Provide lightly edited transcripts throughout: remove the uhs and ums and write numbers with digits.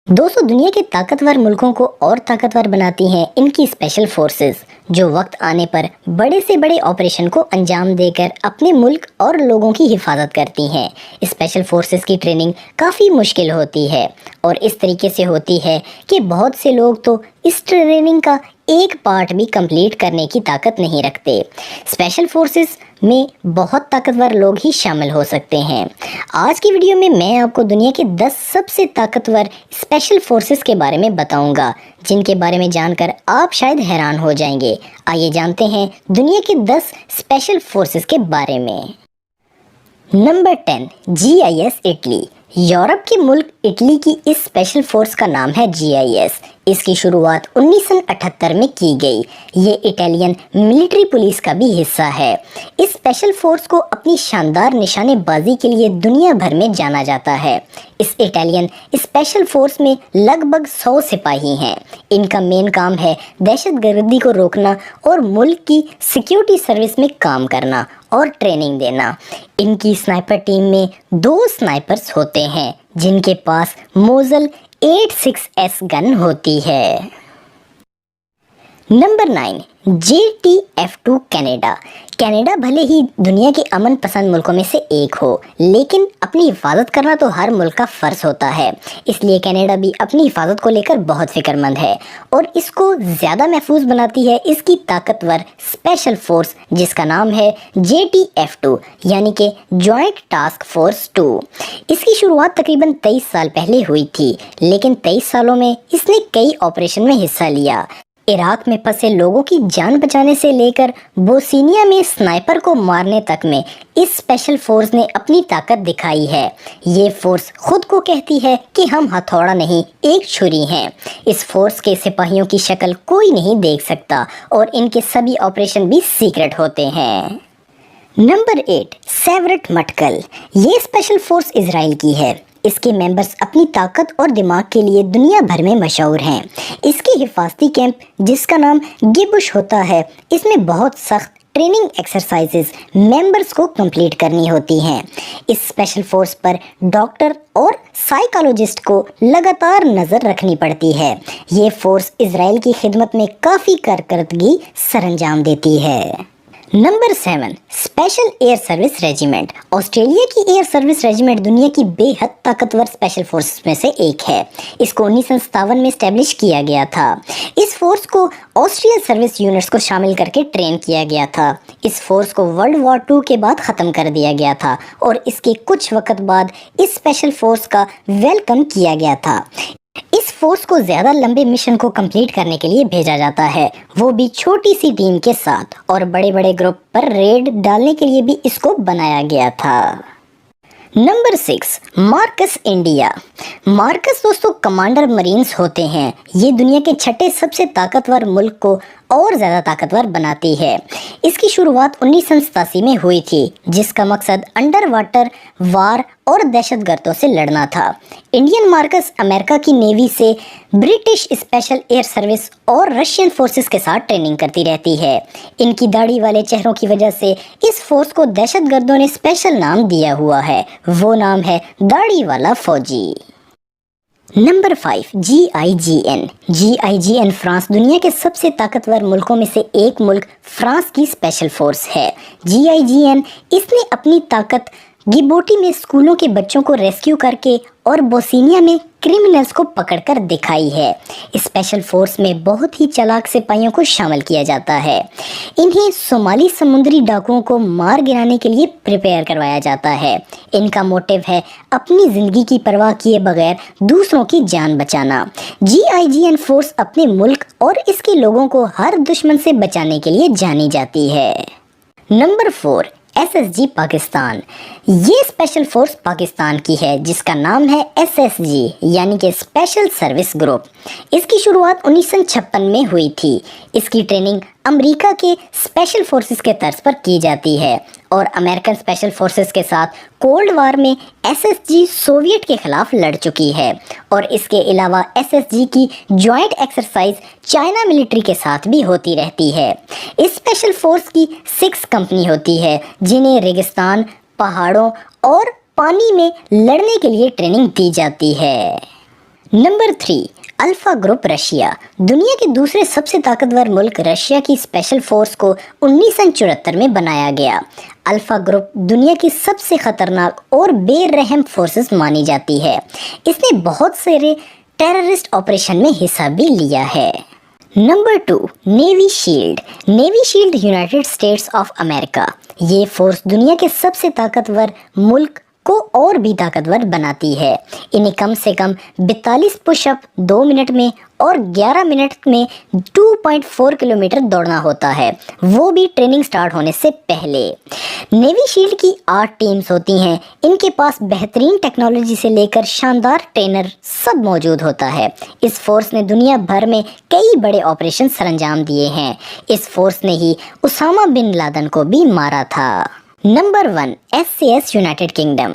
दोस्तों, दुनिया के ताकतवर मुल्कों को और ताकतवर बनाती हैं इनकी स्पेशल फोर्सेस, जो वक्त आने पर बड़े से बड़े ऑपरेशन को अंजाम देकर अपने मुल्क और लोगों की हिफाजत करती हैं। स्पेशल फोर्सेस की ट्रेनिंग काफ़ी मुश्किल होती है और इस तरीके से होती है कि बहुत से लोग तो इस ट्रेनिंग का एक पार्ट भी कंप्लीट करने की ताकत नहीं रखते। स्पेशल फोर्सेस में बहुत ताकतवर लोग ही शामिल हो सकते हैं। आज की वीडियो में मैं आपको दुनिया के 10 सबसे ताकतवर स्पेशल फोर्सेस के बारे में बताऊंगा, जिनके बारे में जानकर आप शायद हैरान हो जाएंगे। आइए जानते हैं दुनिया के 10 स्पेशल फोर्सेस के बारे में। Number 10, GIS Italy. यूरोप के मुल्क इटली की इस स्पेशल फोर्स का नाम है GIS। इसकी शुरुआत 1978 में की गई। ये इटालियन मिलिट्री पुलिस का भी हिस्सा है। इस स्पेशल फोर्स को अपनी शानदार निशानेबाजी के लिए दुनिया भर में जाना जाता है। इस इटालियन स्पेशल फोर्स में लगभग 100 सिपाही हैं। इनका मेन काम है दहशतगर्दी को रोकना और मुल्क की सिक्योरिटी सर्विस में काम करना और ट्रेनिंग देना। इनकी स्नाइपर टीम में 2 स्नाइपर्स होते हैं, जिनके पास मोजल 86S गन होती है। Number 9, JTF2 Canada. कनाडा भले ही दुनिया के अमन पसंद मुल्कों में से एक हो, लेकिन अपनी हिफाजत करना तो हर मुल्क का फ़र्ज़ होता है। इसलिए कनाडा भी अपनी हिफाजत को लेकर बहुत फिक्रमंद है और इसको ज़्यादा महफूज बनाती है इसकी ताकतवर स्पेशल फोर्स, जिसका नाम है JTF2 यानी कि जॉइंट टास्क फोर्स 2। इसकी शुरुआत तकरीबन 23 साल पहले हुई थी, लेकिन 23 सालों में इसने कई ऑपरेशन में हिस्सा लिया। इराक में फंसे लोगों की जान बचाने से लेकर बोस्निया में स्नाइपर को मारने तक में इस स्पेशल फोर्स ने अपनी ताकत दिखाई है। ये फोर्स खुद को कहती है कि हम हथौड़ा नहीं, एक छुरी हैं। इस फोर्स के सिपाहियों की शक्ल कोई नहीं देख सकता और इनके सभी ऑपरेशन भी सीक्रेट होते हैं। नंबर 8, सेवरट मटकल। ये स्पेशल फोर्स इजराइल की है। इसके मेंबर्स अपनी ताकत और दिमाग के लिए दुनिया भर में मशहूर हैं। इसके हिफाजती कैंप, जिसका नाम गिबुश होता है, इसमें बहुत सख्त ट्रेनिंग एक्सरसाइजेस मेंबर्स को कंप्लीट करनी होती हैं। इस स्पेशल फोर्स पर डॉक्टर और साइकोलॉजिस्ट को लगातार नज़र रखनी पड़ती है। ये फोर्स इजराइल की खिदमत में काफ़ी कारकर्दगी सरअंजाम देती है। Number 7, special air service regiment. Australia की एयर सर्विस रेजिमेंट दुनिया की बेहद ताकतवर स्पेशल फोर्स में से एक है। इसको 1957 में स्टैब्लिश किया गया था। इस फोर्स को ऑस्ट्रियन सर्विस यूनिट्स को शामिल करके ट्रेन किया गया था। इस फोर्स को वर्ल्ड वॉर 2 के बाद ख़त्म कर दिया गया था और इसके कुछ वक्त बाद इस स्पेशल फोर्स का वेलकम किया गया था। इस फोर्स को ज़्यादा लंबे मिशन को कंप्लीट करने के लिए भेजा जाता है, वो भी छोटी सी टीम के साथ, और बड़े बड़े ग्रुप पर रेड डालने के लिए भी इसको बनाया गया था। Number 6, Marcus India. मार्कस दोस्तों कमांडर मरीन्स होते हैं। ये दुनिया के 6ठे सबसे ताकतवर मुल्क को और ज़्यादा ताकतवर बनाती है। इसकी शुरुआत 1987 में हुई थी, जिसका मकसद अंडर वाटर वार और दहशतगर्दों से लड़ना था। इंडियन मार्कस अमेरिका की नेवी से ब्रिटिश स्पेशल एयर सर्विस और रशियन फोर्सेस के साथ ट्रेनिंग करती रहती है। इनकी दाढ़ी वाले चेहरों की वजह से इस फोर्स को दहशतगर्दों ने स्पेशल नाम दिया हुआ है। वो नाम है दाढ़ी वाला फौजी। Number 5, GIGN। GIGN फ्रांस दुनिया के सबसे ताकतवर मुल्कों में से एक मुल्क फ्रांस की स्पेशल फोर्स है। GIGN इसने अपनी ताकत गिबोटी में स्कूलों के बच्चों को रेस्क्यू करके और बोस्निया में क्रिमिनल्स को पकड़कर दिखाई है। स्पेशल फोर्स में बहुत ही चालाक सिपाहियों को शामिल किया जाता है। इन्हें सोमाली समुद्री डाकुओं को मार गिराने के लिए प्रिपेयर करवाया जाता है। इनका मोटिव है अपनी ज़िंदगी की परवाह किए बगैर दूसरों की जान बचाना। GIGN फोर्स अपने मुल्क और इसके लोगों को हर दुश्मन से बचाने के लिए जानी जाती है। Number 4, SSG Pakistan. ये स्पेशल फोर्स पाकिस्तान की है, जिसका नाम है SSG यानी कि स्पेशल सर्विस ग्रुप। इसकी शुरुआत 1956 में हुई थी। इसकी ट्रेनिंग अमेरिका के स्पेशल फोर्सेस के तर्ज पर की जाती है और अमेरिकन स्पेशल फोर्सेस के साथ कोल्ड वार में SSG सोवियत के खिलाफ लड़ चुकी है और इसके अलावा SSG की जॉइंट एक्सरसाइज चाइना मिलिट्री के साथ भी होती रहती है। इस स्पेशल फोर्स की 6 कंपनी होती है, जिन्हें रेगिस्तान, पहाड़ों और पानी में लड़ने के लिए ट्रेनिंग दी जाती है। Number 3, alpha group Russia. दुनिया के दूसरे सबसे ताकतवर मुल्क रशिया की स्पेशल फोर्स को 1974 में बनाया गया। अल्फा ग्रुप दुनिया की सबसे खतरनाक और बेरहम फोर्सेस मानी जाती है। इसने बहुत सारे टेररिस्ट ऑपरेशन में हिस्सा भी लिया है। Number 2, navy shield. Navy shield United states of America. ये फोर्स दुनिया के सबसे ताकतवर मुल्क को और भी ताकतवर बनाती है। इन्हें कम से कम 42 पुशअप 2 मिनट में और 11 मिनट में 2.4 किलोमीटर दौड़ना होता है, वो भी ट्रेनिंग स्टार्ट होने से पहले। नेवी शील्ड की 8 टीम्स होती हैं। इनके पास बेहतरीन टेक्नोलॉजी से लेकर शानदार ट्रेनर सब मौजूद होता है। इस फोर्स ने दुनिया भर में कई बड़े ऑपरेशन सरंजाम दिए हैं। इस फोर्स ने ही उसामा बिन लादेन को भी मारा था। Number 1, SAS United kingdom.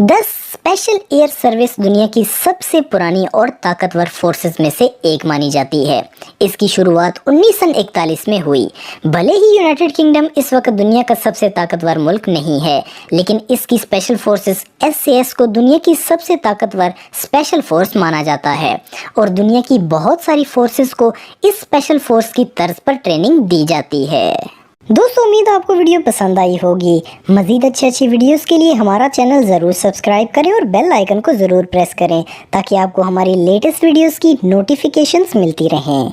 10 special air service दुनिया की सबसे पुरानी और ताकतवर फोर्सेस में से एक मानी जाती है। इसकी शुरुआत 1941 में हुई। भले ही यूनाइटेड किंगडम इस वक्त दुनिया का सबसे ताकतवर मुल्क नहीं है, लेकिन इसकी स्पेशल फोर्सेस SAS को दुनिया की सबसे ताकतवर स्पेशल फोर्स माना जाता है और दुनिया की बहुत सारी फोर्सेस को इस स्पेशल फोर्स की तर्ज पर ट्रेनिंग दी जाती है। दोस्तों, उम्मीद है आपको वीडियो पसंद आई होगी। मज़ीद अच्छी वीडियोस के लिए हमारा चैनल ज़रूर सब्सक्राइब करें और बेल आइकन को ज़रूर प्रेस करें ताकि आपको हमारी लेटेस्ट वीडियोस की नोटिफिकेशंस मिलती रहें।